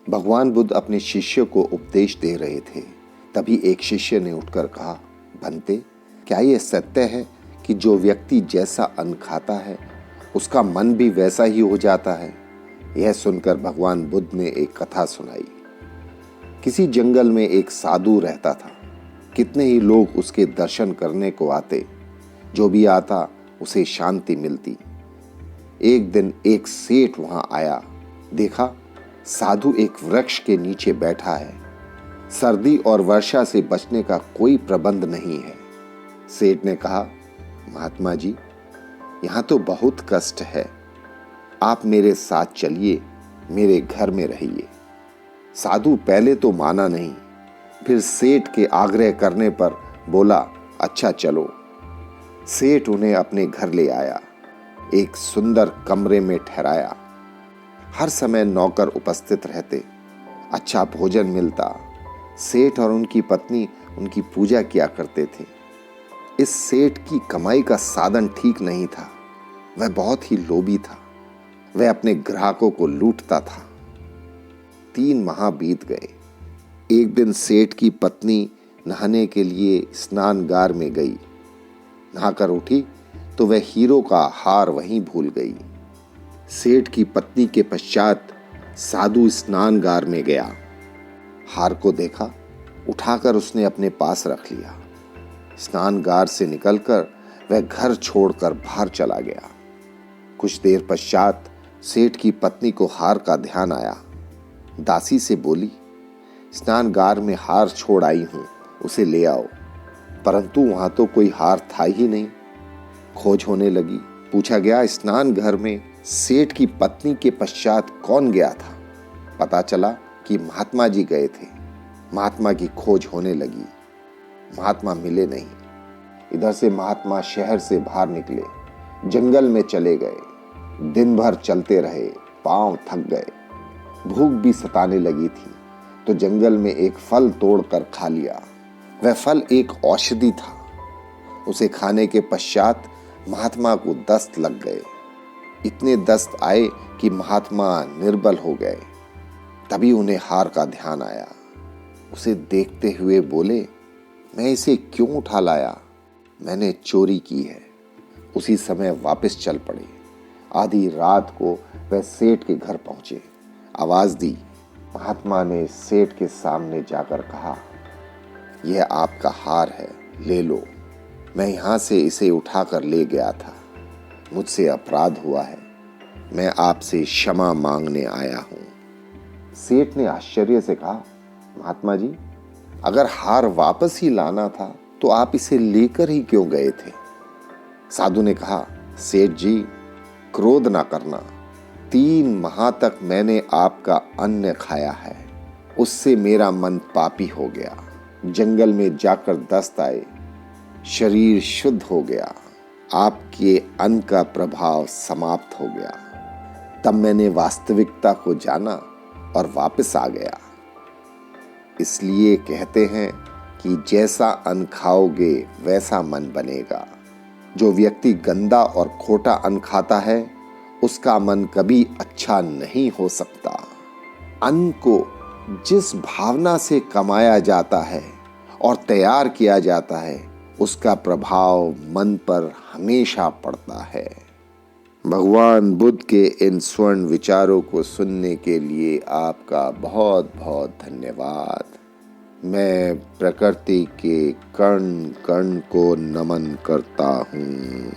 भगवान बुद्ध अपने शिष्य को उपदेश दे रहे थे। तभी एक शिष्य ने उठकर कहा, भंते, क्या यह सत्य है कि जो व्यक्ति जैसा अन्न खाता है उसका मन भी वैसा ही हो जाता है? यह सुनकर भगवान बुद्ध ने एक कथा सुनाई। किसी जंगल में एक साधु रहता था। कितने ही लोग उसके दर्शन करने को आते। जो भी आता उसे शांति मिलती। एक दिन एक सेठ वहां आया। देखा, साधु एक वृक्ष के नीचे बैठा है। सर्दी और वर्षा से बचने का कोई प्रबंध नहीं है। सेठ ने कहा, महात्मा जी, यहां तो बहुत कष्ट है। आप मेरे साथ चलिए, मेरे घर में रहिए। साधु पहले तो माना नहीं, फिर सेठ के आग्रह करने पर बोला, अच्छा चलो। सेठ उन्हें अपने घर ले आया। एक सुंदर कमरे में ठहराया। हर समय नौकर उपस्थित रहते। अच्छा भोजन मिलता। सेठ और उनकी पत्नी उनकी पूजा किया करते थे। इस सेठ की कमाई का साधन ठीक नहीं था। वह बहुत ही लोभी था। वह अपने ग्राहकों को लूटता था। 3 माह बीत गए। एक दिन सेठ की पत्नी नहाने के लिए स्नानगार में गई। नहाकर उठी तो वह हीरो का हार वहीं भूल गई। सेठ की पत्नी के पश्चात साधु स्नानगार में गया। हार को देखा, उठाकर उसने अपने पास रख लिया। स्नानगार से निकलकर वह घर छोड़कर बाहर चला गया। कुछ देर पश्चात सेठ की पत्नी को हार का ध्यान आया। दासी से बोली, स्नानगार में हार छोड़ आई हूं, उसे ले आओ। परंतु वहां तो कोई हार था ही नहीं। खोज होने लगी। पूछा गया, स्नान घर में सेठ की पत्नी के पश्चात कौन गया था? पता चला कि महात्मा जी गए थे। महात्मा की खोज होने लगी। महात्मा मिले नहीं। इधर से महात्मा शहर से बाहर निकले, जंगल में चले गए। दिन भर चलते रहे, पांव थक गए। भूख भी सताने लगी थी तो जंगल में एक फल तोड़कर खा लिया। वह फल एक औषधि था। उसे खाने के पश्चात महात्मा को दस्त लग गए। इतने दस्त आए कि महात्मा निर्बल हो गए। तभी उन्हें हार का ध्यान आया। उसे देखते हुए बोले, मैं इसे क्यों उठा लाया? मैंने चोरी की है। उसी समय वापस चल पड़े। आधी रात को वह सेठ के घर पहुंचे। आवाज दी। महात्मा ने सेठ के सामने जाकर कहा, यह आपका हार है, ले लो। मैं यहां से इसे उठाकर ले गया था। मुझसे अपराध हुआ है। मैं आपसे क्षमा मांगने आया हूं। सेठ ने आश्चर्य से कहा, महात्मा जी, अगर हार वापस ही लाना था तो आप इसे लेकर ही क्यों गए थे? साधु ने कहा, सेठ जी, क्रोध ना करना। 3 माह तक मैंने आपका अन्न खाया है। उससे मेरा मन पापी हो गया। जंगल में जाकर दस्त आए। शरीर शुद्ध हो गया। आपके अन्न का प्रभाव समाप्त हो गया। तब मैंने वास्तविकता को जाना और वापस आ गया। इसलिए कहते हैं कि जैसा अन्न खाओगे वैसा मन बनेगा। जो व्यक्ति गंदा और खोटा अन्न खाता है उसका मन कभी अच्छा नहीं हो सकता। अन्न को जिस भावना से कमाया जाता है और तैयार किया जाता है उसका प्रभाव मन पर हमेशा पड़ता है। भगवान बुद्ध के इन स्वर्ण विचारों को सुनने के लिए आपका बहुत बहुत धन्यवाद। मैं प्रकृति के कण कण को नमन करता हूँ।